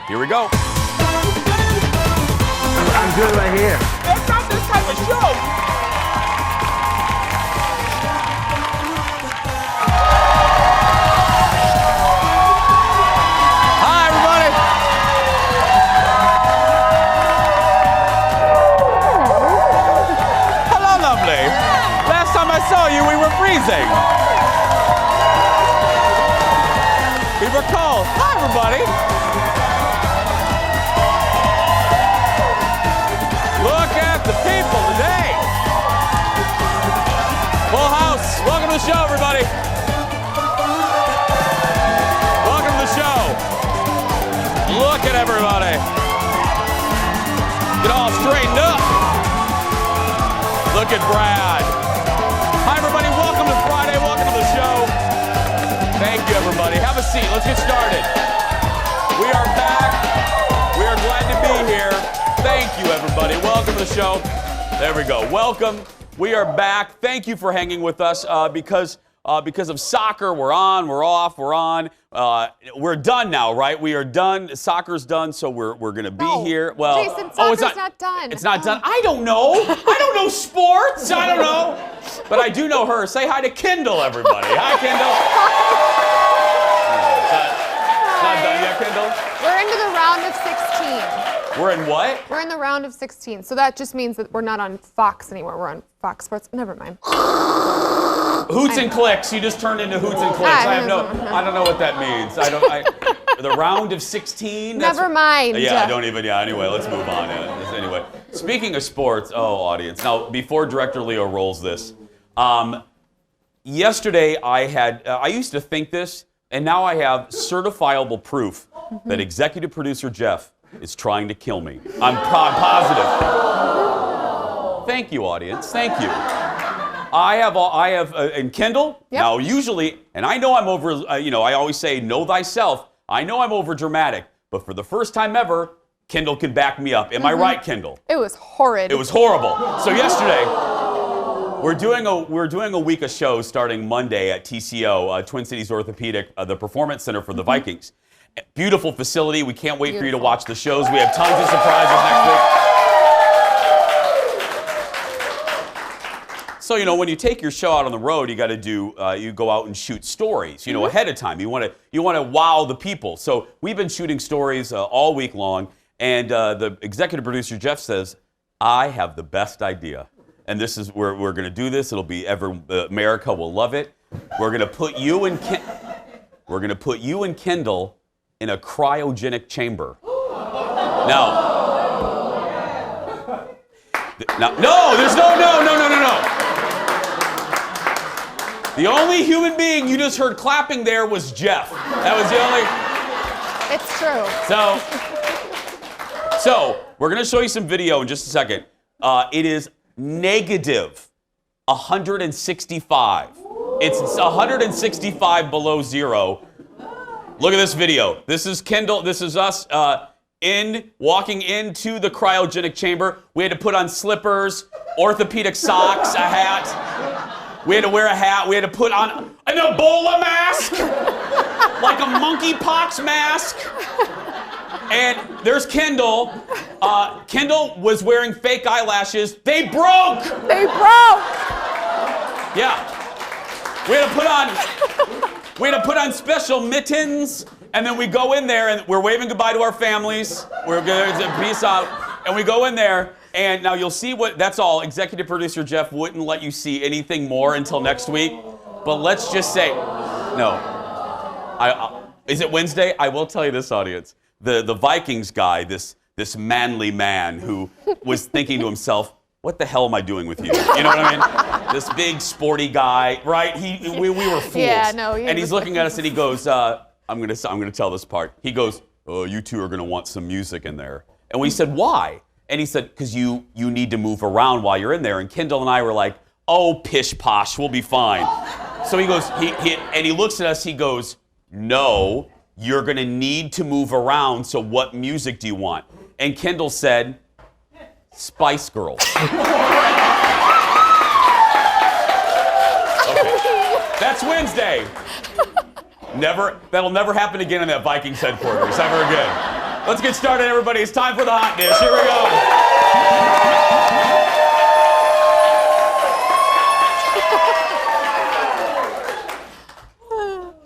Here we go. I'm good right here. That's not this type of show. Hi, everybody. Hello, lovely. Last time I saw you, we were freezing. We were cold. Hi, everybody. Look at the people today. Full house. Welcome to the show, everybody. Welcome to the show. Look at everybody. Get all straightened up. Look at Brad. Hi, everybody. Welcome to Friday. Welcome to the show. Thank you, everybody. Have a seat. Let's get started. We are back. We are glad to be here. Thank you, everybody. Welcome to the show. There we go. Welcome. We are back. Thank you for hanging with us because of soccer. We're on. We're off. We're on. We're done now, right? We are done. Soccer's done, so we're going to be here. Well, Jason, soccer's not done. It's not done. I don't know. I don't know sports. I don't know. But I do know her. Say hi to Kendall, everybody. Hi, Kendall. It's not done yet, Kendall? We're into the round of 16. We're in what? We're in the round of 16. So that just means that we're not on Fox anymore. We're on Fox Sports. Never mind. Hoots and clicks. You just turned into hoots and clicks. I don't know what that means. The round of 16? Never mind. Yeah, I don't even, anyway, let's move on. Anyway, speaking of sports, audience. Now, before Director Leo rolls this, yesterday I used to think this, and now I have certifiable proof that executive producer Jeff is trying to kill me. I'm positive. Thank you, audience. Thank you. And Kendall, Yep. Now usually, and I know I'm over, I always say, know thyself. I know I'm over dramatic, but for the first time ever, Kendall can back me up. Am I right, Kendall? It was horrid. It was horrible. So yesterday, we're doing a week of shows starting Monday at TCO, Twin Cities Orthopedic, the Performance Center for the Vikings. Beautiful facility. We can't wait for you to watch the shows. We have tons of surprises next week. So, when you take your show out on the road, you got to do, you go out and shoot stories, ahead of time. You want to wow the people. So we've been shooting stories all week long, and the executive producer, Jeff, says, I have the best idea. And this is where we're going to do this. It'll be America will love it. We're going to put you and Kendall in a cryogenic chamber. No, there's no. The only human being you just heard clapping there was Jeff. That was the only. It's true. So we're going to show you some video in just a second. It is negative 165. It's 165 below zero. Look at this video. This is Kendall. This is us walking into the cryogenic chamber. We had to put on slippers, orthopedic socks, a hat. We had to wear a hat. We had to put on an Ebola mask, like a monkeypox mask. And there's Kendall. Kendall was wearing fake eyelashes. They broke. Yeah. We had to put on special mittens, and then we go in there and we're waving goodbye to our families. We're going to peace out, and we go in there. And now you'll see that's all. Executive producer Jeff wouldn't let you see anything more until next week. But let's just say, no. Is it Wednesday? I will tell you this, audience. The Vikings guy, this manly man who was thinking to himself, what the hell am I doing with you? You know what I mean? This big sporty guy, right? We were fools. Yeah, no. And he's looking at us and he goes, I'm gonna tell this part. He goes, oh, you two are gonna want some music in there. And we said, why? And he said, because you need to move around while you're in there. And Kendall and I were like, oh, pish posh, we'll be fine. So he goes, he looks at us, he goes, no, you're gonna need to move around, so what music do you want? And Kendall said, Spice Girls. Okay. That's Wednesday. That'll never happen again in that Vikings headquarters, ever again. Let's get started, everybody. It's time for the hot dish. Here we go.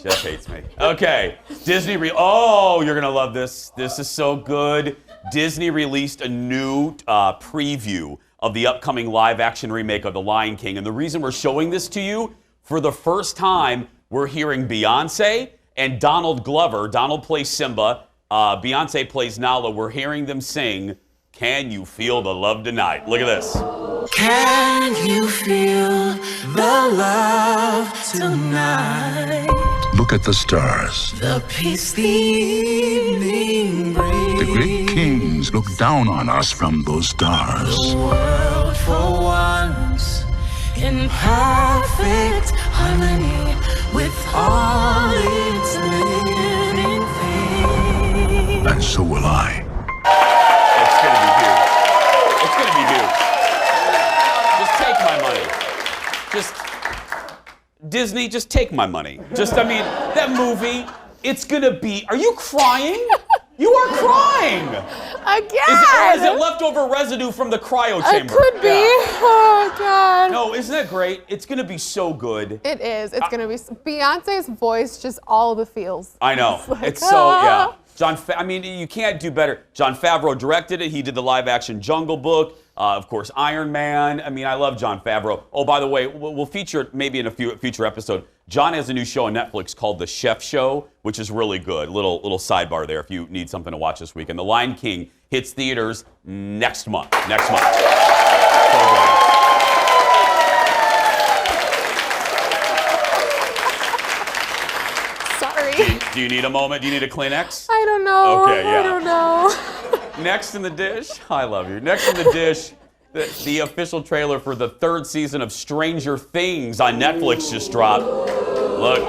Jeff hates me. Okay, Disney oh, you're gonna love this. This is so good. Disney released a new preview of the upcoming live-action remake of The Lion King, and the reason we're showing this to you, for the first time, we're hearing Beyonce and Donald Glover. Donald plays Simba. Beyonce plays Nala. We're hearing them sing, "Can You Feel the Love Tonight?" Look at this. Can you feel the love tonight? Look at the stars. The peace the evening brings. The great kings look down on us from those stars. The world for once in perfect harmony with all its living things. And so will I. It's gonna be huge. It's gonna be huge. Just take my money. Just, Disney, just take my money. Just, I mean, that movie, it's gonna be, are you crying? You are crying! Again! Is it leftover residue from the cryo chamber? It could be. Yeah. Oh, God. No, isn't that great? It's gonna be so good. It is. It's going to be. Beyonce's voice, just all the feels. I know. It's like, yeah. I mean, you can't do better. Jon Favreau directed it. He did the live-action Jungle Book. Of course, Iron Man. I mean, I love Jon Favreau. Oh, by the way, we'll feature it maybe in a future episode. John has a new show on Netflix called The Chef Show, which is really good. Little sidebar there if you need something to watch this weekend. The Lion King hits theaters next month. So good. Sorry. Do you need a moment? Do you need a Kleenex? I don't know. Okay, yeah. I don't know. Next in the dish, I love you. Next in the dish, the official trailer for the 3rd season of Stranger Things on Netflix just dropped. Look.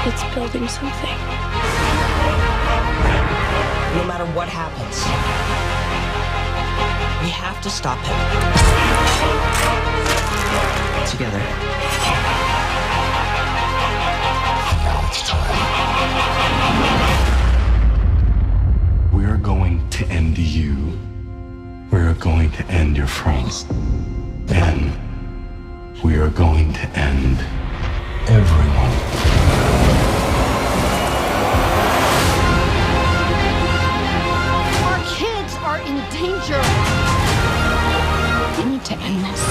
It's building something. No matter what happens, we have to stop him. Together. We are going to end you. We are going to end your friends. And we are going to end everyone. Our kids are in danger. We need to end this.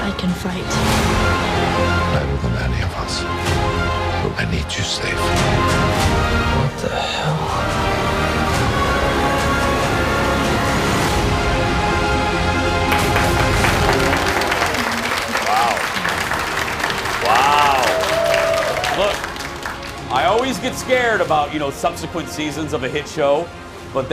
I can fight. Better than any of us. But I need you safe. What the hell? Wow. Look, I always get scared about, subsequent seasons of a hit show, but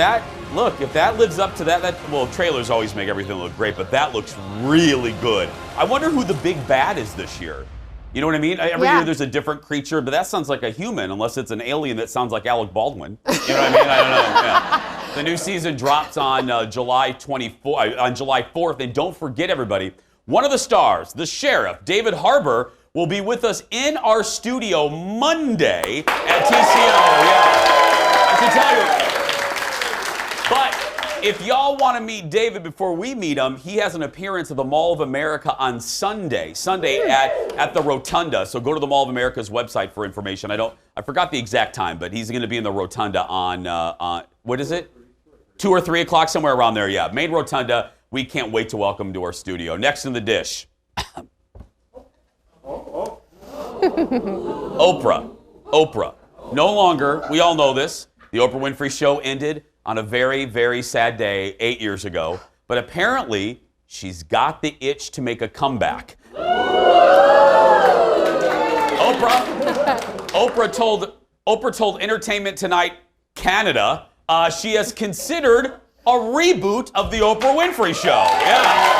if that lives up to that, trailers always make everything look great, but that looks really good. I wonder who the big bad is this year. You know what I mean? Every year there's a different creature, but that sounds like a human, unless it's an alien that sounds like Alec Baldwin. You know what I mean? I don't know. Yeah. The new season drops on July 4th, and don't forget, everybody, one of the stars, the sheriff, David Harbour, will be with us in our studio Monday at TCO. Yeah, I can tell you. But if y'all want to meet David before we meet him, he has an appearance at the Mall of America on Sunday at the Rotunda. So go to the Mall of America's website for information. I forgot the exact time, but he's going to be in the Rotunda on what is it? 2 or 3 o'clock, somewhere around there. Yeah, main Rotunda. We can't wait to welcome him to our studio. Next in the dish. Oprah. No longer, we all know this, the Oprah Winfrey Show ended on a very, very sad day 8 years ago. But apparently, she's got the itch to make a comeback. Oprah told Entertainment Tonight Canada she has considered a reboot of the Oprah Winfrey Show. Yeah.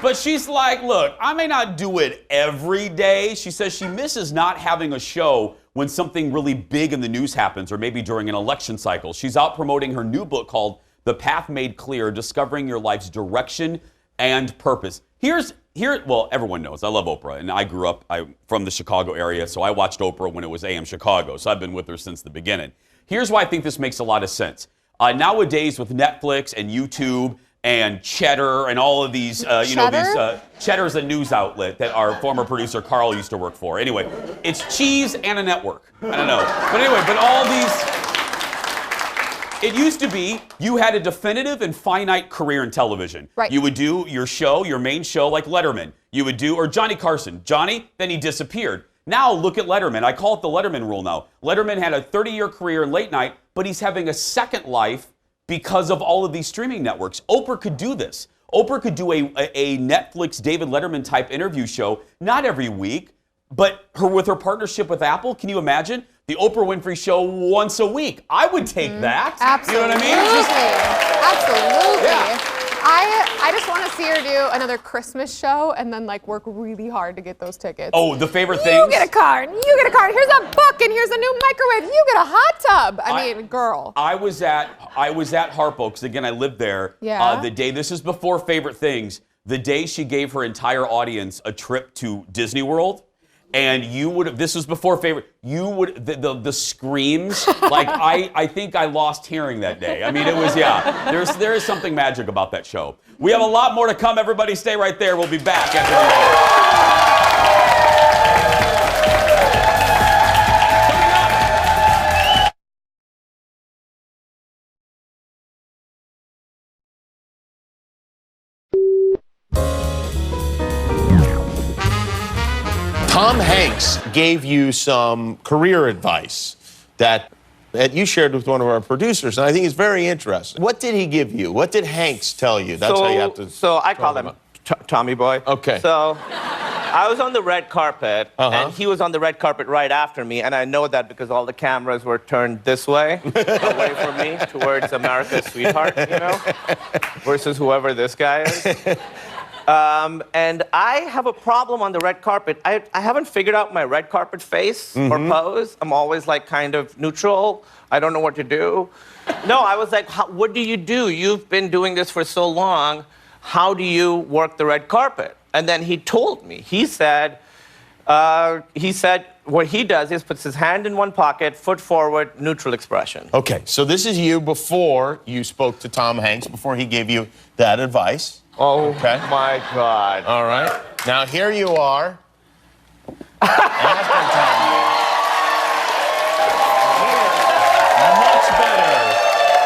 But she's like, look, I may not do it every day. She says she misses not having a show when something really big in the news happens, or maybe during an election cycle. She's out promoting her new book called The Path Made Clear, Discovering Your Life's Direction and Purpose. Well, everyone knows I love Oprah, and I grew up from the Chicago area, so I watched Oprah when it was AM Chicago, so I've been with her since the beginning. Here's why I think this makes a lot of sense. Nowadays, with Netflix and YouTube and Cheddar and all of these, Cheddar's a news outlet that our former producer Carl used to work for. Anyway, it's cheese and a network. I don't know, but anyway, but all these. It used to be you had a definitive and finite career in television. Right. You would do your show, your main show, like Letterman. You would do, or Johnny Carson. Johnny, then he disappeared. Now look at Letterman. I call it the Letterman rule now. Letterman had a 30-year career in late night, but he's having a second life because of all of these streaming networks. Oprah could do this. Oprah could do a Netflix David Letterman type interview show, not every week, but with her partnership with Apple, can you imagine? The Oprah Winfrey Show once a week. I would take that. Absolutely. You know what I mean? Absolutely. Yeah. I just want to see her do another Christmas show and then like work really hard to get those tickets. Oh, the favorite things? You get a card. You get a card. Here's a book and here's a new microwave. You get a hot tub. I mean, girl. I was at Harpo, because again, I lived there. Yeah. The day, this is before favorite things, the day she gave her entire audience a trip to Disney World. And this was before favorite, the screams, like I think I lost hearing that day. I mean, it was, there is something magic about that show. We have a lot more to come. Everybody stay right there. We'll be back after this. Tom Hanks gave you some career advice that you shared with one of our producers, and I think it's very interesting. What did he give you? What did Hanks tell you? That's how you have to. So I call him Tommy Boy. Okay. So I was on the red carpet, and he was on the red carpet right after me, and I know that because all the cameras were turned this way, away from me, towards America's sweetheart, you know, versus whoever this guy is. And I have a problem on the red carpet. I haven't figured out my red carpet face or pose. I'm always like kind of neutral. I don't know what to do. No, I was like, what do you do? You've been doing this for so long. How do you work the red carpet? And then he told me. He said what he does is puts his hand in one pocket, foot forward, neutral expression. Okay, so this is you before you spoke to Tom Hanks, before he gave you that advice. Oh, okay. My God. All right. Now, here you are. After Tom Much better.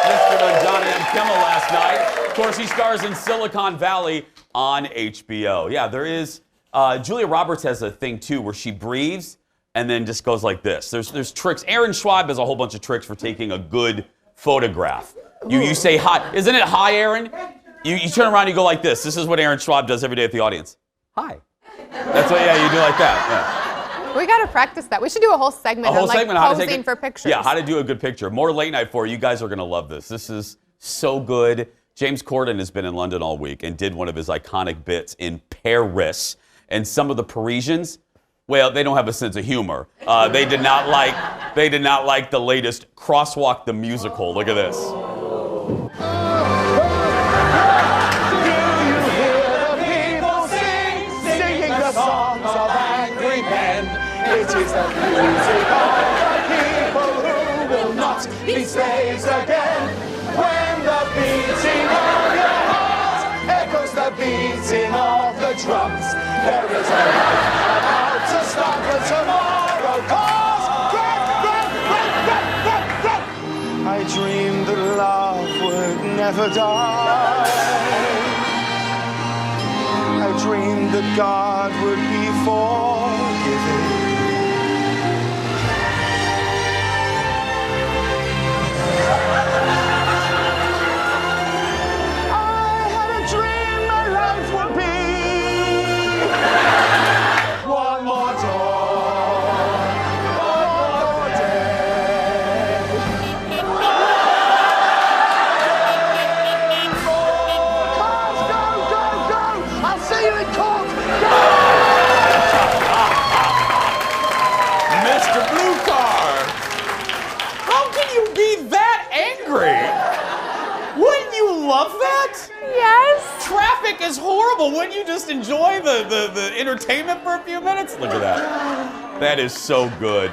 Mr. Johnny M. Kimmel last night. Of course, he stars in Silicon Valley on HBO. Yeah, there is. Julia Roberts has a thing, too, where she breathes and then just goes like this. There's tricks. Aaron Schwab has a whole bunch of tricks for taking a good photograph. You say hi. Isn't it hi, Aaron? You turn around and you go like this. This is what Aaron Schwab does every day at the audience. Hi. That's what, you do like that. Yeah. We got to practice that. We should do a whole segment on posing for pictures. Yeah, how to do a good picture. More late night for you. You guys are going to love this. This is so good. James Corden has been in London all week and did one of his iconic bits in Paris. And some of the Parisians, well, they don't have a sense of humor. They did not like the latest Crosswalk the Musical. Look at this. It is the music of the people who will not be slaves again. When the beating of your heart echoes the beating of the drums, there is a light about to start the tomorrow cause. I dreamed that love would never die. I dreamed that God would be forgiving. I had a dream my life would be one more dawn, one more day. Go, go, go! I'll see you in court! Go! dance. Look at that. That is so good.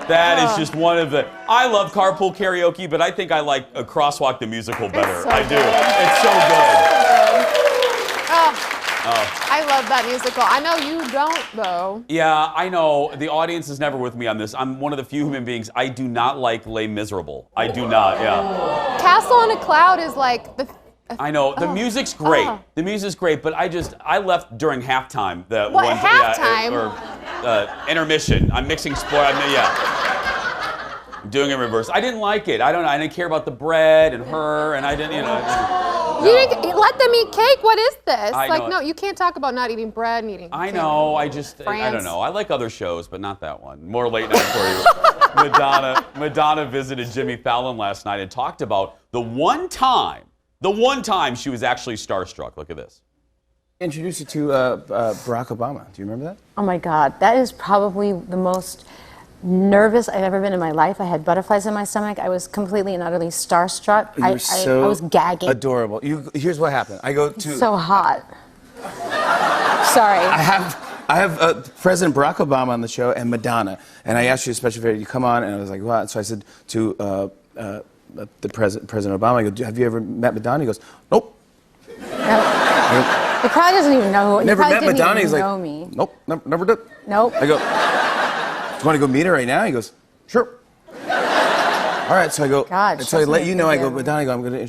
That is just one of the. I love carpool karaoke, but I think I like a Crosswalk the Musical better. So I do. good. It's so good. I love that musical. I know you don't, though. Yeah, I know. The audience is never with me on this. I'm one of the few human beings. I do not like Les Miserables. I do not, yeah. Castle on a Cloud is like the. I know. The music's great. The music's great, but I left during halftime. What, halftime? Intermission. I'm mixing sport. I'm doing it in reverse. I didn't like it. I didn't care about the bread and her, and I didn't, You didn't let them eat cake. What is this? I Like, know. no, you can't talk about not eating bread and eating. I cake. know. I don't know. I like other shows, but not that one. More late night for you. Madonna visited Jimmy Fallon last night and talked about the one time she was actually starstruck. Look at this. Introduced you to Barack Obama. Do you remember that? Oh my God, that is probably the most nervous I've ever been in my life. I had butterflies in my stomach. I was completely and utterly starstruck. You were so I was gagging. adorable. Here's what happened. I go to. So hot. Sorry. I have President Barack Obama on the show and Madonna, and I asked you a special favor. You come on, and I was like, what? So I said to the President Obama, I go, have you ever met Madonna? He goes, nope. He probably doesn't even know. Never he met probably Madonna. Didn't He's even like, know me. nope, never did. Nope. I go, do you want to go meet her right now? He goes, sure. All right, so I go. God, so I let you know. I go, together. Madonna. I go, I'm going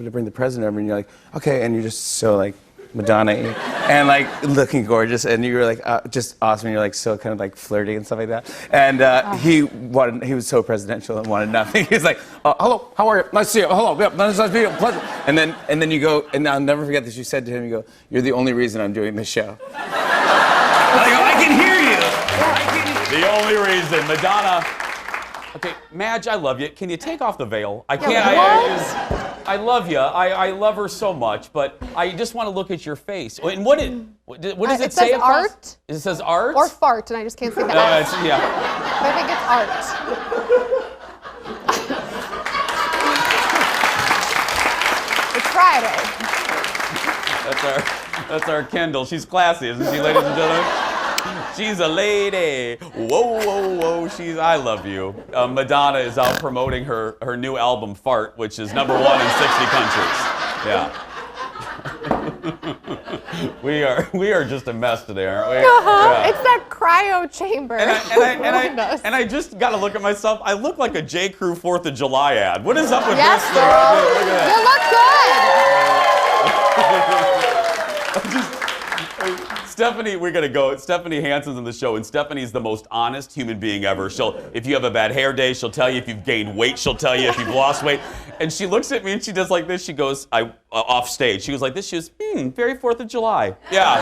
to bring the president over, and you're like, okay, and you're just so like Madonna, and like looking gorgeous, and you were like just awesome. And you're like so kind of like flirty and stuff like that. And he was so presidential and wanted nothing. He was like, hello, how are you? Nice to see you. Hello, yeah, nice to meet you. Pleasure. And then you go, and I'll never forget this. You said to him, you go, you're the only reason I'm doing this show. And I go, I can hear you. The only reason, Madonna. Okay, Madge, I love you. Can you take off the veil? I can't. I love you. I love her so much, but I just want to look at your face. And what does it say? Says art. It says art. Or fart, and I just can't say that. Yeah. I think it's art. It's Friday. That's our Kendall. She's classy, isn't she, ladies and gentlemen? She's a lady. Whoa, whoa, whoa. I love you. Madonna is out promoting her new album, Fart, which is #1 in 60 countries. Yeah. We are just a mess today, aren't we? Yeah. It's that cryo chamber. And I just got to look at myself. I look like a J. Crew 4th of July ad. What is up with yes, this? Girl. Look at that. You look good. Stephanie, we're gonna go. Stephanie Hansen's on the show, and Stephanie's the most honest human being ever. If you have a bad hair day, she'll tell you. If you've gained weight, she'll tell you. If you've lost weight, and she looks at me and she does like this. She goes, off stage. She goes like this. She goes, very 4th of July. Yeah.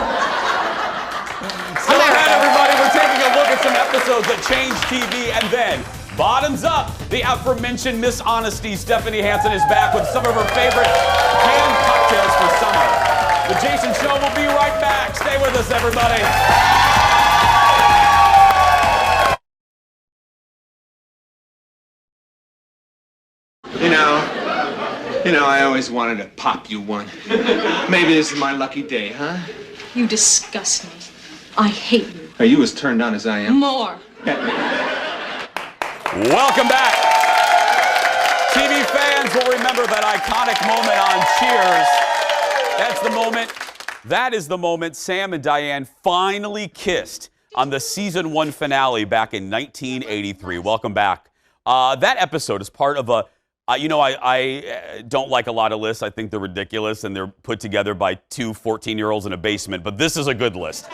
So ahead, everybody. We're taking a look at some episodes that changed TV, and then bottoms up. The aforementioned Miss Honesty, Stephanie Hansen, is back with some of her favorite canned cocktails for summer. The Jason Show will be right back. Stay with us, everybody. You know, I always wanted to pop you one. Maybe this is my lucky day, huh? You disgust me. I hate you. Are you as turned on as I am? More. Welcome back. TV fans will remember that iconic moment on Cheers. That is the moment Sam and Diane finally kissed on the season 1 finale back in 1983. Welcome back. That episode is part of a, I don't like a lot of lists. I think they're ridiculous and they're put together by 2 14-year-olds in a basement, but this is a good list.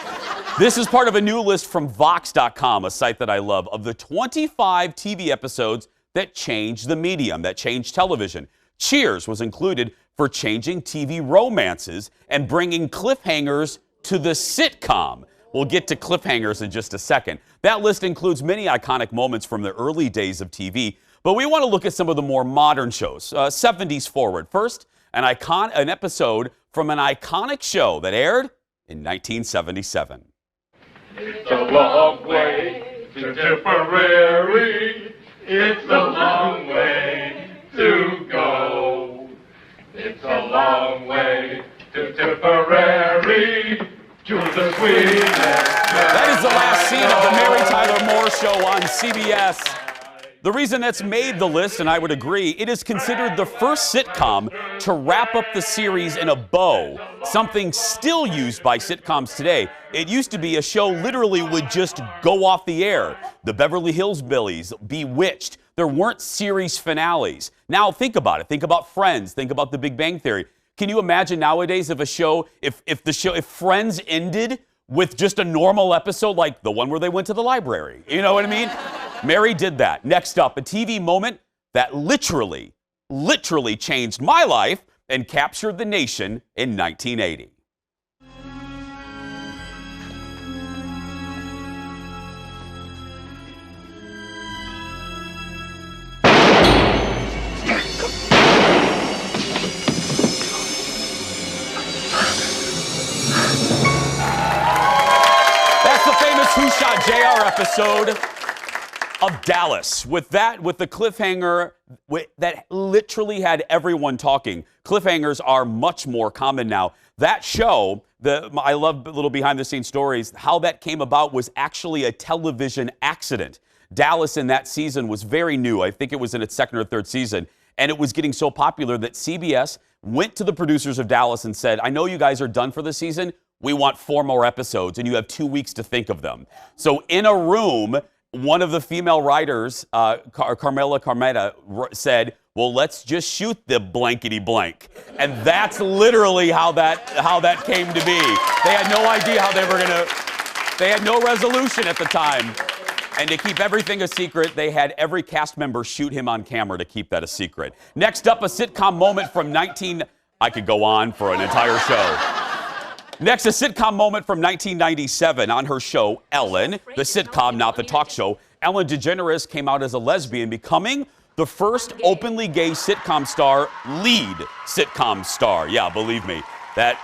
This is part of a new list from Vox.com, a site that I love, of the 25 TV episodes that changed the medium, that changed television. Cheers was included for changing TV romances and bringing cliffhangers to the sitcom. We'll get to cliffhangers in just a second. That list includes many iconic moments from the early days of TV, but we want to look at some of the more modern shows, 70s forward. First, an episode from an iconic show that aired in 1977. It's a long way to Tipperary. It's a long way to go. It's a long way to Tipperary, to the sweetest That is the last scene of the Mary Tyler Moore Show on CBS. The reason that's made the list, and I would agree, it is considered the first sitcom to wrap up the series in a bow, something still used by sitcoms today. It used to be a show literally would just go off the air. The Beverly Hills Billies, Bewitched. There weren't series finales. Now think about it. Think about Friends. Think about The Big Bang Theory. Can you imagine nowadays if if Friends ended with just a normal episode like the one where they went to the library? You know what I mean? Mary did that. Next up, a TV moment that literally changed my life and captured the nation in 1980. That's the famous Who Shot JR episode of Dallas. With the cliffhanger that literally had everyone talking. Cliffhangers are much more common now. That show, I love little behind the scenes stories. How that came about was actually a television accident. Dallas in that season was very new. I think it was in its second or third season. And it was getting so popular that CBS went to the producers of Dallas and said, I know you guys are done for the season. We want 4 more episodes, and you have 2 weeks to think of them. So in a room, one of the female writers, Carmela Carmeta, said, well, let's just shoot the blankety blank. And that's literally how that came to be. They had no idea how they had no resolution at the time. And to keep everything a secret, they had every cast member shoot him on camera to keep that a secret. Next up, a sitcom moment from I could go on for an entire show. Next, a sitcom moment from 1997 on her show, Ellen, the sitcom, not the talk show. Ellen DeGeneres came out as a lesbian, becoming the first openly gay sitcom star, lead sitcom star. Yeah, believe me. That,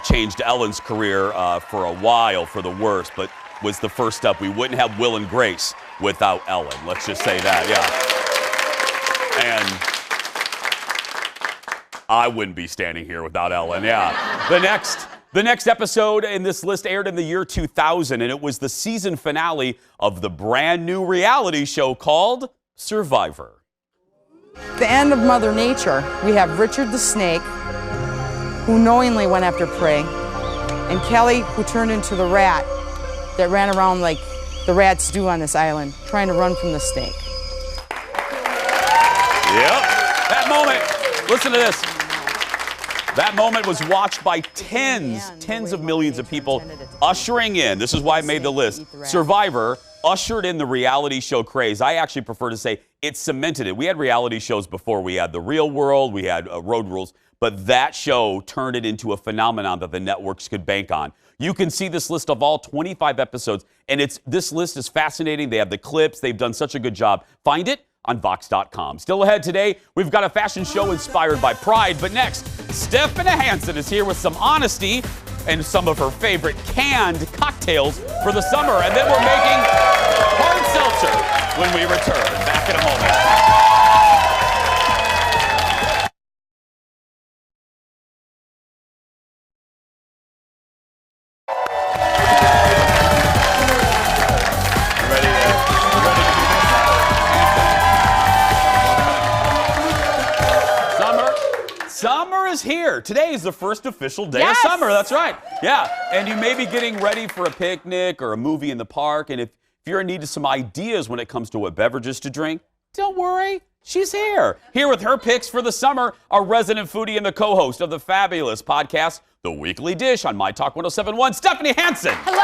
changed Ellen's career for a while for the worse, but was the first step. We wouldn't have Will and Grace without Ellen. Let's just say that, yeah. And I wouldn't be standing here without Ellen, yeah. The next episode in this list aired in the year 2000, and it was the season finale of the brand new reality show called Survivor. The end of Mother Nature, we have Richard the Snake, who knowingly went after prey, and Kelly, who turned into the rat that ran around like the rats do on this island, trying to run from the snake. Yep, that moment, listen to this. That moment was watched by tens of millions of people, ushering in, this is why I made the list, Survivor ushered in the reality show craze. I actually prefer to say it cemented it. We had reality shows before. We had The Real World, we had Road Rules, but that show turned it into a phenomenon that the networks could bank on. You can see this list of all 25 episodes, and this list is fascinating. They have the clips. They've done such a good job. Find it on Vox.com. Still ahead today, we've got a fashion show inspired by Pride, but next, Stephanie Hansen is here with some honesty and some of her favorite canned cocktails for the summer, and then we're making hard seltzer when we return. Back in a moment. Summer is here. Today is the first official day of summer. That's right. Yeah. And you may be getting ready for a picnic or a movie in the park. And if you're in need of some ideas when it comes to what beverages to drink, don't worry. She's here. Here with her picks for the summer, our resident foodie and the co-host of the fabulous podcast, The Weekly Dish on My Talk 107.1, Stephanie Hansen. Hello.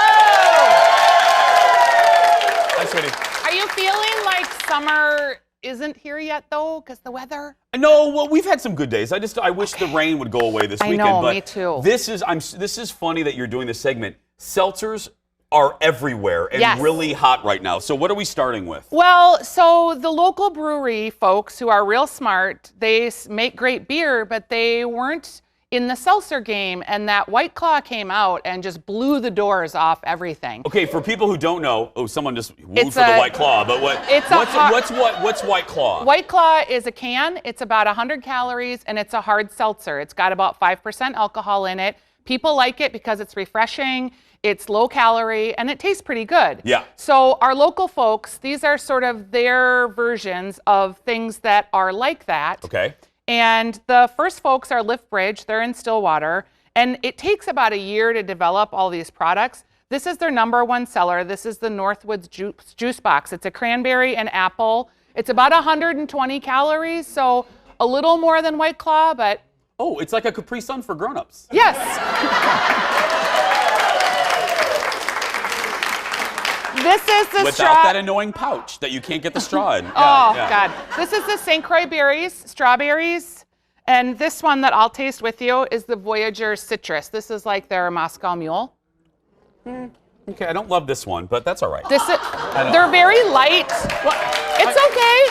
Hi, sweetie. Are you feeling like summer isn't here yet, though, because the weather? No, well, we've had some good days. I wish the rain would go away this weekend. I know, but me too. This is funny that you're doing this segment. Seltzers are everywhere and really hot right now. So what are we starting with? Well, so the local brewery folks who are real smart, they make great beer, but they weren't in the seltzer game, and that White Claw came out and just blew the doors off everything. Okay, for people who don't know, someone just wooed for the White Claw, but what's White Claw? White Claw is a can. It's about 100 calories, and it's a hard seltzer. It's got about 5% alcohol in it. People like it because it's refreshing. It's low calorie and it tastes pretty good. Yeah. So our local folks, these are sort of their versions of things that are like that. Okay. And the first folks are Lift Bridge. They're in Stillwater. And it takes about a year to develop all these products. This is their #1 seller. This is the Northwoods juice box. It's a cranberry and apple. It's about 120 calories, so a little more than White Claw, but... Oh, it's like a Capri Sun for grown-ups. Yes. This is the Without straw... that annoying pouch that you can't get the straw in. God. This is the St. Croix berries, strawberries. And this one that I'll taste with you is the Voyager Citrus. This is like their Moscow Mule. Okay, I don't love this one, but that's all right. They're very light. It's okay.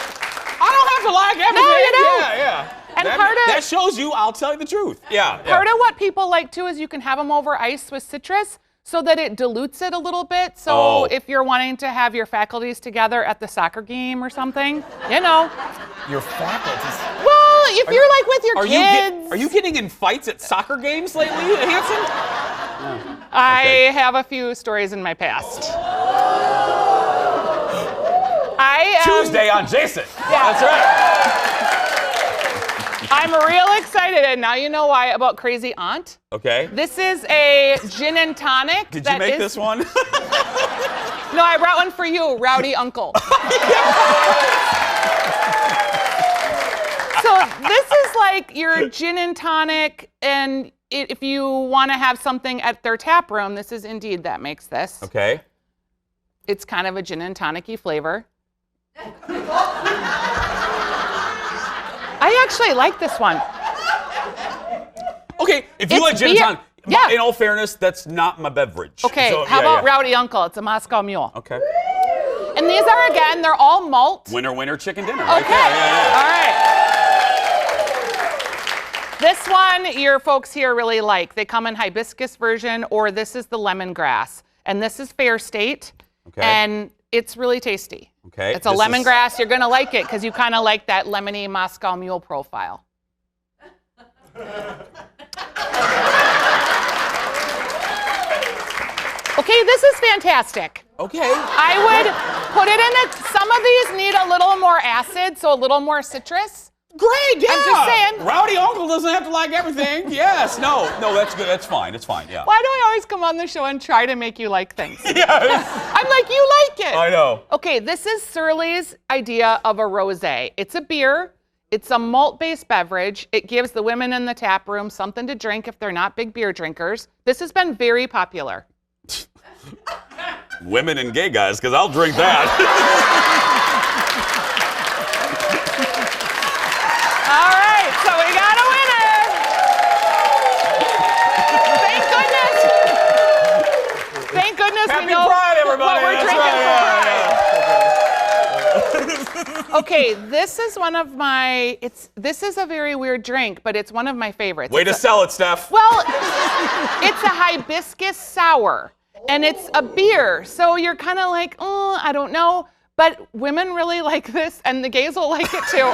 I don't have to like everything. No, you don't. Yeah. And that shows you, I'll tell you the truth. Yeah. Part of what people like too is you can have them over ice with citrus so that it dilutes it a little bit. So if you're wanting to have your faculties together at the soccer game or something, you know. Your faculties? Well, if you're like with your kids. Are you getting in fights at soccer games lately, Hansen? I have a few stories in my past. Tuesday on Jason. Yeah. That's right. I'm real excited, and now you know why about Crazy Aunt. Okay. This is a gin and tonic. Did you make this one? No, I brought one for you, Rowdy Uncle. So this is like your gin and tonic, and if you want to have something at their tap room, this is Indeed that makes this. Okay. It's kind of a gin and tonic-y flavor. I actually like this one. Okay, if you like gin and tonic, in all fairness, that's not my beverage. Okay, how about Rowdy Uncle? It's a Moscow Mule. Okay. And these are, again, they're all malt. Winner, winner, chicken dinner. Okay, Right there. all right. This one, your folks here really like. They come in hibiscus version, or this is the lemongrass. And this is Fair State. Okay. And it's really tasty. Okay. It's a lemongrass. You're going to like it because you kind of like that lemony Moscow Mule profile. Okay, this is fantastic. Okay. I would put it in some of these need a little more acid, so a little more citrus. Great, yeah. I'm just saying. Rowdy Uncle doesn't have to like everything. Yes, no, that's good. That's fine. It's fine, yeah. Why do I always come on the show and try to make you like things? Yes. I'm like, you like it. I know. Okay, this is Surly's idea of a rosé. It's a beer. It's a malt-based beverage. It gives the women in the tap room something to drink if they're not big beer drinkers. This has been very popular. Women and gay guys, because I'll drink that. All right, so we got a winner. Thank goodness Happy we know Pride, everybody. what we're That's drinking for Pride. Okay, this is one of my, this is a very weird drink, but it's one of my favorites. Way to sell it, Steph. Well, it's a hibiscus sour, and it's a beer, so you're kind of like, oh, I don't know, but women really like this, and the gays will like it too.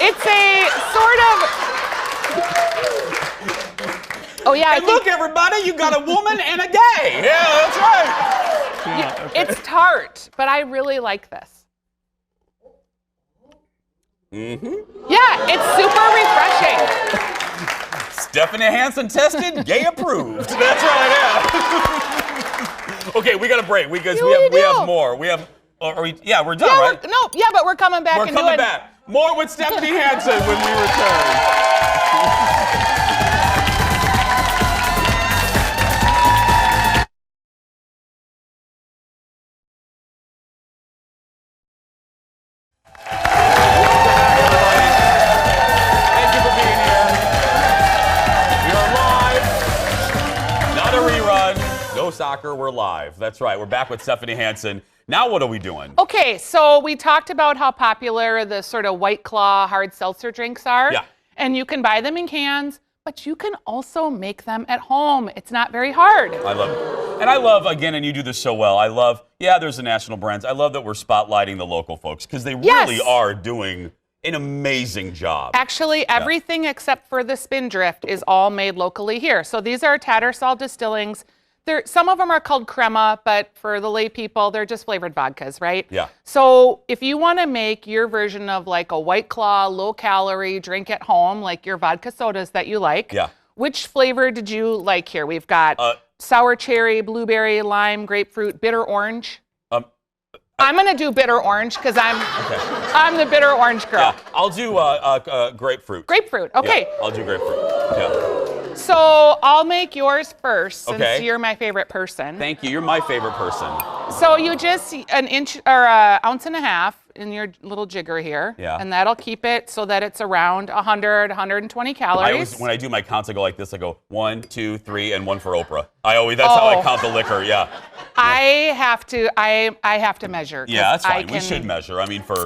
It's a sort of, oh yeah. And look, everybody, you got a woman and a gay. Yeah, that's right. Yeah, it's tart, but I really like this. Mm-hmm. Yeah, it's super refreshing. Stephanie Hansen tested, gay approved. That's right, yeah. Okay, we got a break because we have more. We have, yeah, we're done, right? But we're coming back. We're coming back. More with Stephanie Hansen when we return. Soccer, we're live. That's right. We're back with Stephanie Hansen. Now what are we doing? Okay, so we talked about how popular the sort of White Claw hard seltzer drinks are. Yeah. And you can buy them in cans, but you can also make them at home. It's not very hard. I love it. And I love, again, and you do this so well, I love, there's the national brands. I love that we're spotlighting the local folks because they really are doing an amazing job. Actually, everything except for the Spindrift is all made locally here. So these are Tattersall Distillings. Some of them are called crema, but for the lay people, they're just flavored vodkas, right? Yeah. So if you want to make your version of like a White Claw, low-calorie drink at home, like your vodka sodas that you like, which flavor did you like here? We've got sour cherry, blueberry, lime, grapefruit, bitter orange. I'm going to do bitter orange because I'm the bitter orange girl. Yeah, I'll do grapefruit. Grapefruit, okay. Yeah, I'll do grapefruit, yeah. So I'll make yours first since you're my favorite person. Thank you, you're my favorite person. So you just an inch or an ounce and a half in your little jigger here. Yeah. And that'll keep it so that it's around 100, 120 calories. When I do my counts, I go like this. I go 1, 2, 3, and 1 for Oprah. That's how I count the liquor, yeah. I have to measure. Yeah, that's fine. We should measure. I mean, for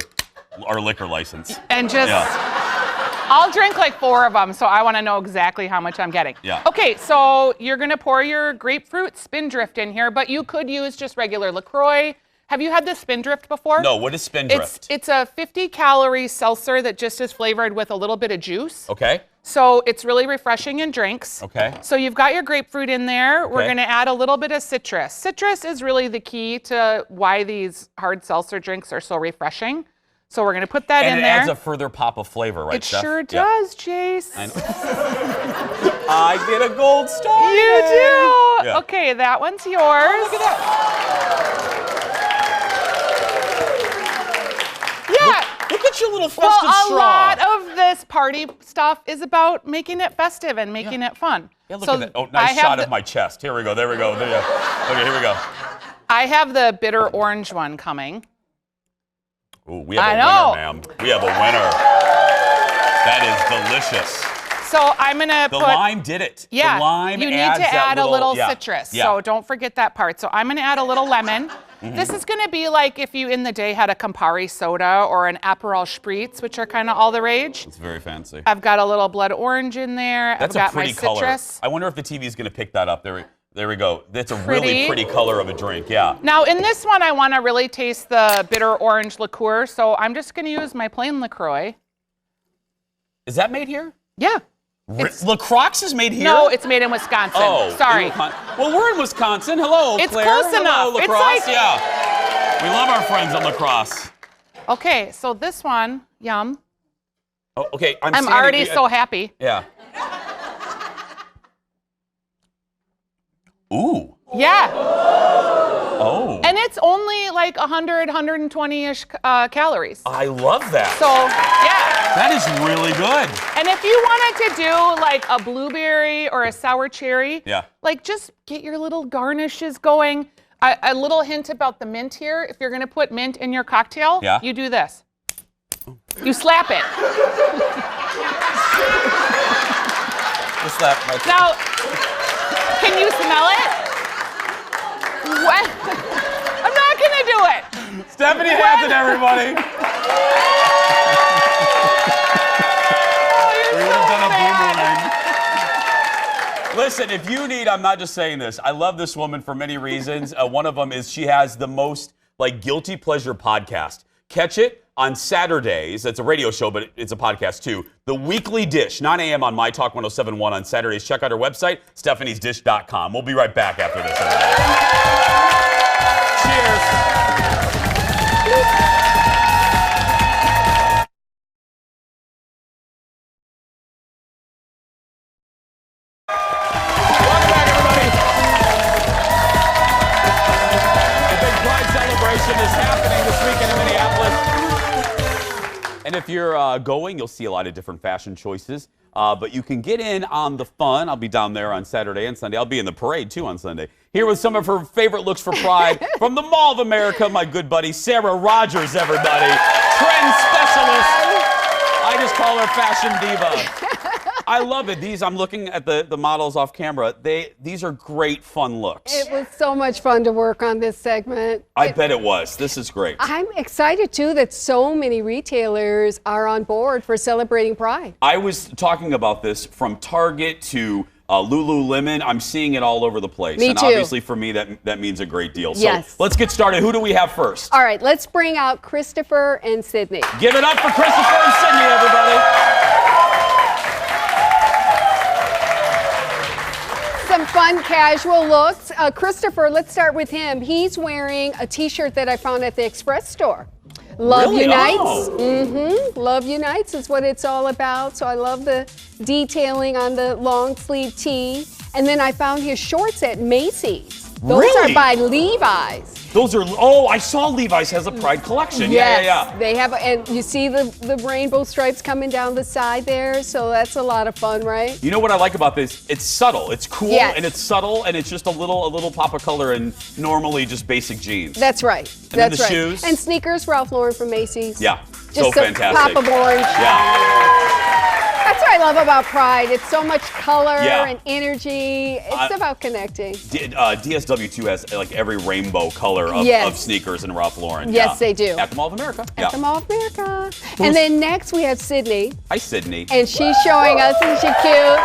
our liquor license. And just, I'll drink like 4 of them, so I want to know exactly how much I'm getting. Yeah. Okay, so you're going to pour your grapefruit Spindrift in here, but you could use just regular LaCroix. Have you had the Spindrift before? No, what is Spindrift? It's a 50-calorie seltzer that just is flavored with a little bit of juice. Okay. So it's really refreshing in drinks. Okay. So you've got your grapefruit in there. We're going to add a little bit of citrus. Citrus is really the key to why these hard seltzer drinks are so refreshing. So we're going to put that in there. And it adds a further pop of flavor, right, Steph? It sure does, Jace. I get a gold star. You do. Yeah. Okay, that one's yours. Oh, look at that. Yeah. Look at your little festive straw. Well, a lot of this party stuff is about making it festive and making it fun. Yeah, look at that. Oh, nice shot of my chest. Here we go. There we go. There you go. Okay, here we go. I have the bitter orange one coming. Ooh, we have a winner, ma'am. We have a winner. That is delicious. So I'm gonna put... The lime did it. Yeah, the lime you need to add a little citrus. Yeah. So don't forget that part. So I'm gonna add a little lemon. This is gonna be like if you in the day had a Campari soda or an Aperol Spritz, which are kind of all the rage. It's very fancy. I've got a little blood orange in there. That's I've got a pretty my color. citrus. I wonder if the TV is gonna pick that up. There we go. That's a really pretty color of a drink, yeah. Now in this one, I wanna really taste the bitter orange liqueur. So I'm just gonna use my plain LaCroix. Is that made here? Yeah. LaCroix is made here? No, it's made in Wisconsin. Oh, sorry. Well, we're in Wisconsin. Hello, it's Claire. Close enough. Hello, LaCroix. Yeah. We love our friends at LaCroix. Okay, so this one, yum. Oh, okay, I'm already so happy. Yeah. Ooh. Yeah. Oh. And it's only like 100, 120-ish calories. I love that. So, yeah. That is really good. And if you wanted to do like a blueberry or a sour cherry, like just get your little garnishes going. A little hint about the mint here. If you're gonna put mint in your cocktail, you do this. You slap it. You slap my Now, can you smell it? What? I'm not gonna do it. Stephanie Hansen, everybody. We would have done a boomerang. Listen, if you need, I'm not just saying this. I love this woman for many reasons. One of them is she has the most like guilty pleasure podcast. Catch it on Saturdays. It's a radio show, but it's a podcast too. The Weekly Dish, 9 a.m. on My Talk 107.1 on Saturdays. Check out her website, stephaniesdish.com. We'll be right back after this. Cheers. Welcome back, everybody. The big Pride celebration is happening this weekend in Minneapolis. And if you're going, you'll see a lot of different fashion choices. But you can get in on the fun. I'll be down there on Saturday and Sunday. I'll be in the parade, too, on Sunday. Here with some of her favorite looks for Pride from the Mall of America, my good buddy, Sarah Rogers, everybody. Trend specialist. I just call her Fashion Diva. I love it. I'm looking at the models off camera. These are great, fun looks. It was so much fun to work on this segment. I bet it was. This is great. I'm excited, too, that so many retailers are on board for celebrating Pride. I was talking about this from Target to Lululemon. I'm seeing it all over the place. Me and too. obviously for me, that means a great deal. So Yes. let's get started. Who do we have first? All right, let's bring out Christopher and Sydney. Give it up for Christopher and Sydney, everybody. Some fun casual looks. Christopher, let's start with him. He's wearing a t-shirt that I found at the Express store. Love Really? Unites. Oh. Love Unites is what it's all about. So I love the detailing on the long sleeve tee. And then I found his shorts at Macy's. Those Really? are by Levi's. Those are, I saw Levi's has a Pride collection. Yes, Yeah. they have, and you see the rainbow stripes coming down the side there, so that's a lot of fun, right? You know what I like about this? It's subtle. It's cool Yes. and it's subtle and it's just a little pop of color and normally just basic jeans. That's right. And then That's the right. shoes. And sneakers, Ralph Lauren from Macy's. Yeah, Just so some fantastic. pop of orange. Yeah. That's what I love about Pride. It's so much color Yeah. and energy. It's about connecting. DSW2 has like every rainbow color of, Yes. of sneakers in Ralph Lauren. Yes, Yeah. they do. At the Mall of America. At the Mall of America. And then next we have Sydney, Hi, Sydney. and she's showing us, isn't she cute?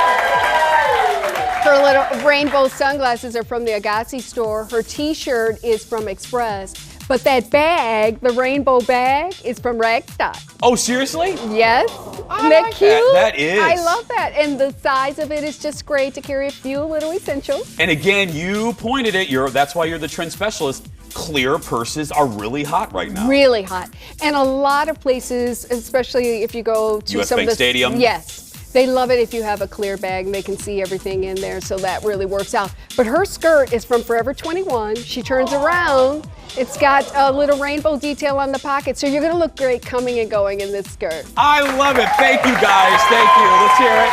Her little rainbow sunglasses are from the Agassi store. Her t-shirt is from Express. But that bag, the rainbow bag, is from Ragstock. Oh, seriously? Yes. Isn't that like cute? that. That is. I love that. And the size of it is just great to carry a few little essentials. And again, you pointed it. That's why you're the trend specialist. Clear purses are really hot right now. Really hot. And a lot of places, especially if you go to US some Bank of the Stadium? Yes. They love it if you have a clear bag and they can see everything in there, so that really works out. But her skirt is from Forever 21. She turns around. It's got a little rainbow detail on the pocket, so you're gonna look great coming and going in this skirt. I love it. Thank you, guys. Thank you. Let's hear it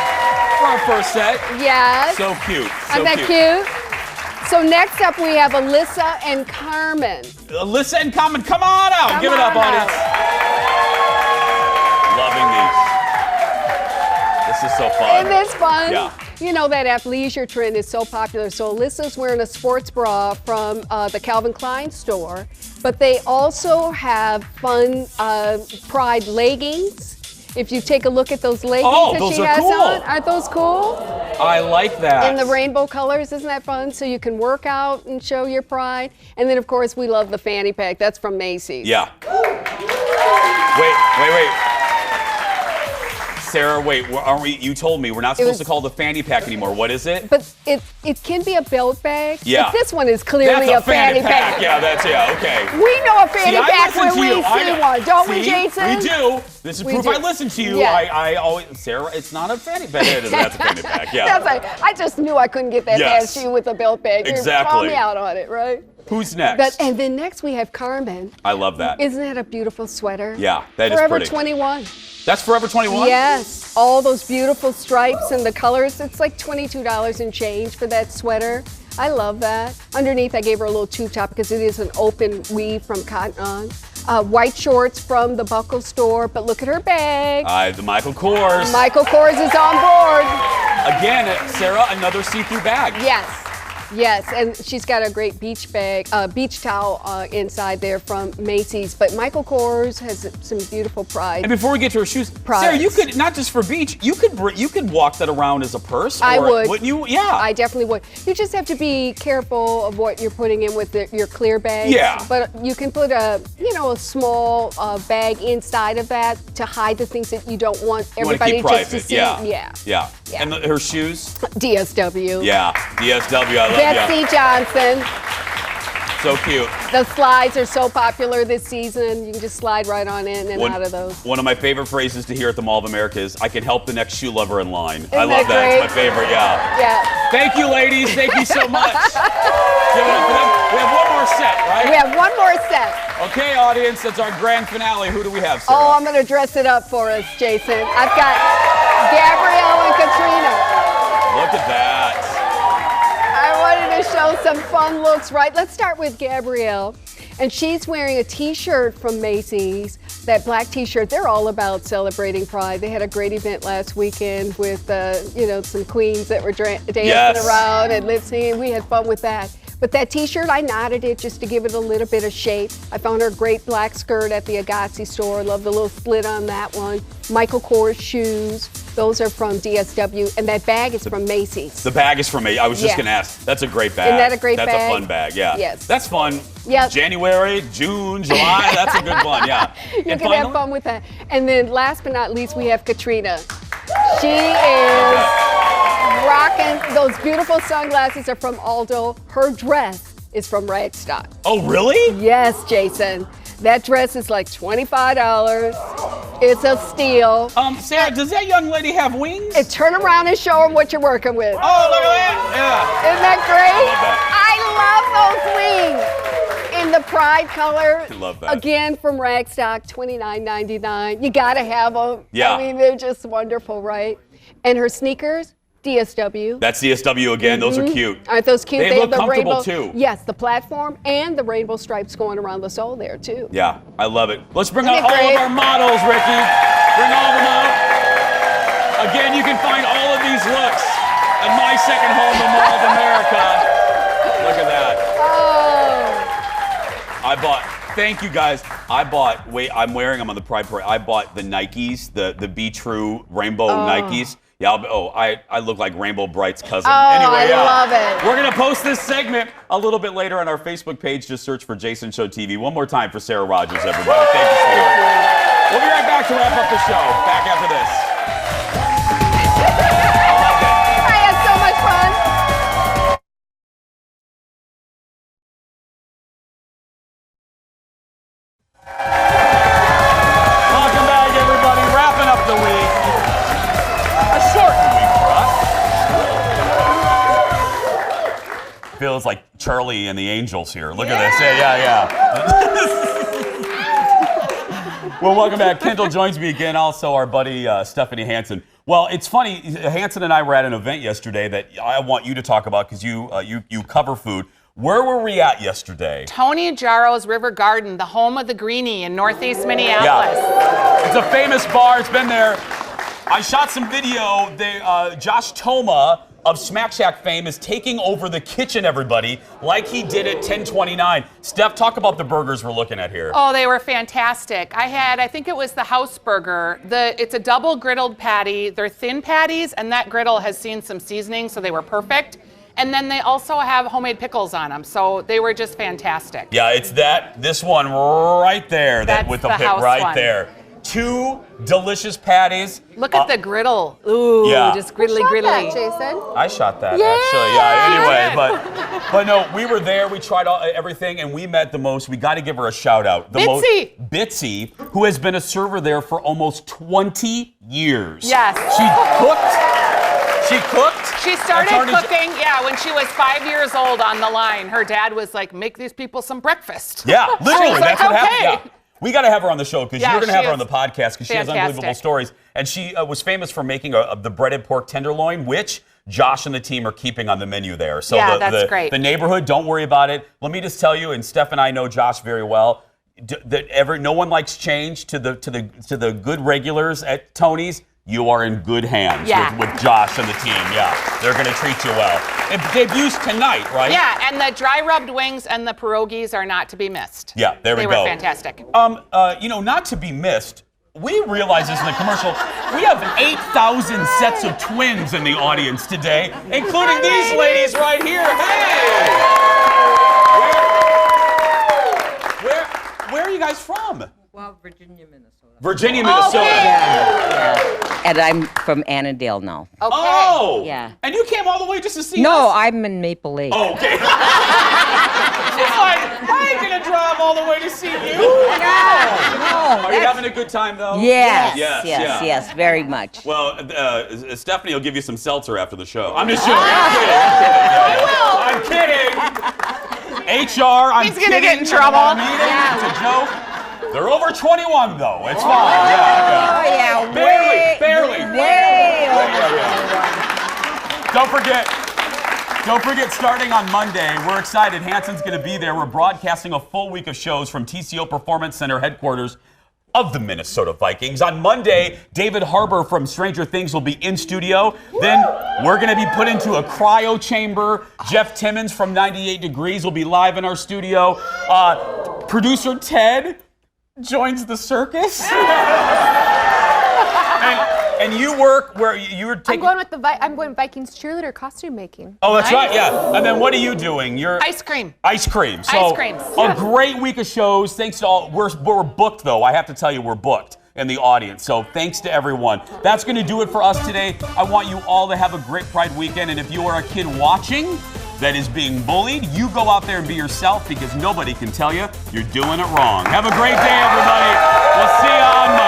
for our first set. Yes. So cute. So Isn't that cute? So next up we have Alyssa and Carmen. Alyssa and Carmen, come on out. Come Give it up, on audience. Loving these. This is so fun. Isn't this fun? Yeah. You know that athleisure trend is so popular. So Alyssa's wearing a sports bra from the Calvin Klein store, but they also have fun Pride leggings. If you take a look at those leggings that those she are has cool. on, aren't those cool? I like that. In the rainbow colors, isn't that fun? So you can work out and show your pride. And then of course we love the fanny pack. That's from Macy's. Yeah. Wait. Sarah, wait, aren't we? You told me we're not supposed to call it the fanny pack anymore. What is it? But it can be a belt bag. Yeah. But this one is clearly That's a fanny pack. Yeah, okay. We know a fanny See, I pack listen when to we you. I see know. one, don't we, See? Jason? We do. This is We proof do. I listen to you. Yeah. I always, Sarah, it's not a fanny pack. That's a fanny pack, yeah. That's like, I just knew I couldn't get that Yes. past you with a belt bag. You Exactly. called me out on it, right? Who's next? And then next we have Carmen. I love that. Isn't that a beautiful sweater? Yeah, that is Forever pretty. 21. That's Forever 21? Yes, all those beautiful stripes and the colors. It's like $22 and change for that sweater. I love that. Underneath, I gave her a little tube top because it is an open weave from cotton on. White shorts from the Buckle store, but look at her bag. The Michael Kors. Michael Kors is on board. Again, Sarah, another see-through bag. Yes, and she's got a great beach bag, beach towel inside there from Macy's. But Michael Kors has some beautiful Pride. And before we get to her shoes, products. Sarah, you could, not just for beach, you could walk that around as a purse. I would. Wouldn't you? Yeah. I definitely would. You just have to be careful of what you're putting in with your clear bags. Yeah. But you can put a small bag inside of that to hide the things that you don't want everybody just to see. Yeah. And her shoes? DSW. Yeah. DSW, I love Betsy Johnson. So cute. The slides are so popular this season. You can just slide right on in and out of those. One of my favorite phrases to hear at the Mall of America is, I can help the next shoe lover in line. Isn't I love that that. great? It's my favorite, yeah. Yeah. Thank you, ladies. Thank you so much. Give it up for them. We have one more set, right? We have one more set. Okay, audience, that's our grand finale. Who do we have, Sarah? Oh, I'm going to dress it up for us, Jason. I've got Gabrielle and Katrina. Look at that. I wanted to show some fun looks, right? Let's start with Gabrielle. And she's wearing a t-shirt from Macy's, that black t-shirt. They're all about celebrating Pride. They had a great event last weekend with, some queens that were dancing around and lip syncing. We had fun with that. But that t-shirt, I knotted it just to give it a little bit of shape. I found her a great black skirt at the Agassiz store. Love the little slit on that one. Michael Kors shoes. Those are from DSW. And that bag is from Macy's. The bag is from me. I was just Yeah. going to ask. That's a great bag. Isn't that a great That's bag? a fun bag, yeah. Yes. That's fun. Yep. January, June, July, that's a good one, yeah. You And can finally- have fun with that. And then last but not least, we have Katrina. She is rocking. Those beautiful sunglasses are from Aldo. Her dress is from Ragstock. Oh, really? Yes, Jason. That dress is like $25. It's a steal. Sarah, does that young lady have wings? And turn around and show them what you're working with. Oh, look at that. Yeah. Isn't that I great? I love those wings. In the pride color. I love that. Again, from Ragstock, $29.99. You gotta have them. Yeah. I mean, they're just wonderful, right? And her sneakers, DSW. That's DSW again. Those are cute. Aren't those cute? They look have the comfortable, rainbow, too. Yes, the platform and the rainbow stripes going around the sole there too. Yeah, I love it. Let's bring Isn't out it all great? of our models, Ricky. Bring all of them out. Again, you can find all of these looks at my second home, the Mall of America. Look at that. Thank you guys. I'm wearing them on the Pride Parade. I bought the Nikes, the Be True Rainbow Nikes. Yeah, I look like Rainbow Bright's cousin. I love it. We're going to post this segment a little bit later on our Facebook page. Just search for Jason Show TV. One more time for Sarah Rogers, everybody. Thank you, sweetheart. We'll be right back to wrap up the show. Back after this. I had so much fun. Welcome back, everybody. Wrapping up the week. A shortened week for us. Feels like Charlie and the Angels here. Look at this. Yeah. Well, welcome back. Kendall joins me again. Also, our buddy Stephanie Hansen. Well, it's funny. Hansen and I were at an event yesterday that I want you to talk about because you cover food. Where were we at yesterday? Tony Jaro's River Garden, the home of the Greenie in Northeast Minneapolis. Yeah. It's a famous bar. It's been there. I shot some video. Josh Toma of Smack Shack fame is taking over the kitchen, everybody, like he did at 1029. Steph, talk about the burgers we're looking at here. Oh, they were fantastic. I think it was the house burger. It's a double griddled patty. They're thin patties, and that griddle has seen some seasoning, so they were perfect. And then they also have homemade pickles on them, so they were just fantastic. Yeah, it's this one right there, That's with the the pick house right one. there. 2 delicious patties. Look at the griddle. Ooh, Yeah. just griddly. Jason. I shot that, Yeah, actually. Yeah, anyway, you but no, we were there. We tried everything, and we met the most. We got to give her a shout out. Bitsy, who has been a server there for almost 20 years. Yes. She cooked. She started cooking, when she was 5 years old on the line. Her dad was like, make these people some breakfast. Yeah, literally, She was that's like, what okay. happened. Yeah. We got to have her on the show because Yeah, you're going to she have her on is the podcast because she has unbelievable fantastic. stories. And she was famous for making the breaded pork tenderloin, which Josh and the team are keeping on the menu there. So Yeah, that's great. The neighborhood, don't worry about it. Let me just tell you, and Steph and I know Josh very well, that no one likes change to the good regulars at Tony's. You are in good hands with Josh and the team. Yeah, they're going to treat you well. It debuts tonight, right? Yeah, and the dry rubbed wings and the pierogies are not to be missed. Yeah, there we go. They were fantastic. Not to be missed. We realize this in the commercial. We have 8,000 sets of twins in the audience today, including these ladies right here. Hey! Where are you guys from? Well, Virginia, Minnesota. Virginia, Minnesota. Yeah. And I'm from Annandale now. Okay. Oh. Yeah. And you came all the way just to see us? No, I'm in Maple Lake. Oh, okay. She's like, I ain't gonna drive all the way to see you. No. Are you having a good time though? Yes, very much. Well, Stephanie will give you some seltzer after the show. I'm just joking. I'm kidding. HR, I'm He's kidding. gonna get in trouble. It's a joke. They're over 21 though. It's fine. Oh, yeah. Barely. Don't forget, starting on Monday, we're excited. Hansen's going to be there. We're broadcasting a full week of shows from TCO Performance Center headquarters of the Minnesota Vikings. On Monday, David Harbour from Stranger Things will be in studio. Then we're going to be put into a cryo chamber. Jeff Timmons from 98 Degrees will be live in our studio. Producer Ted joins the circus. And you work where you were taking... I'm going Vikings cheerleader costume making. Oh, that's right, yeah. And then what are you doing? You're Ice cream. Ice cream. So Ice cream. A great week of shows. Thanks to all. We're booked though. I have to tell you, we're booked in the audience. So thanks to everyone. That's going to do it for us today. I want you all to have a great Pride weekend. And if you are a kid watching that is being bullied, you go out there and be yourself, because nobody can tell you you're doing it wrong. Have a great day, everybody. We'll see you on Monday.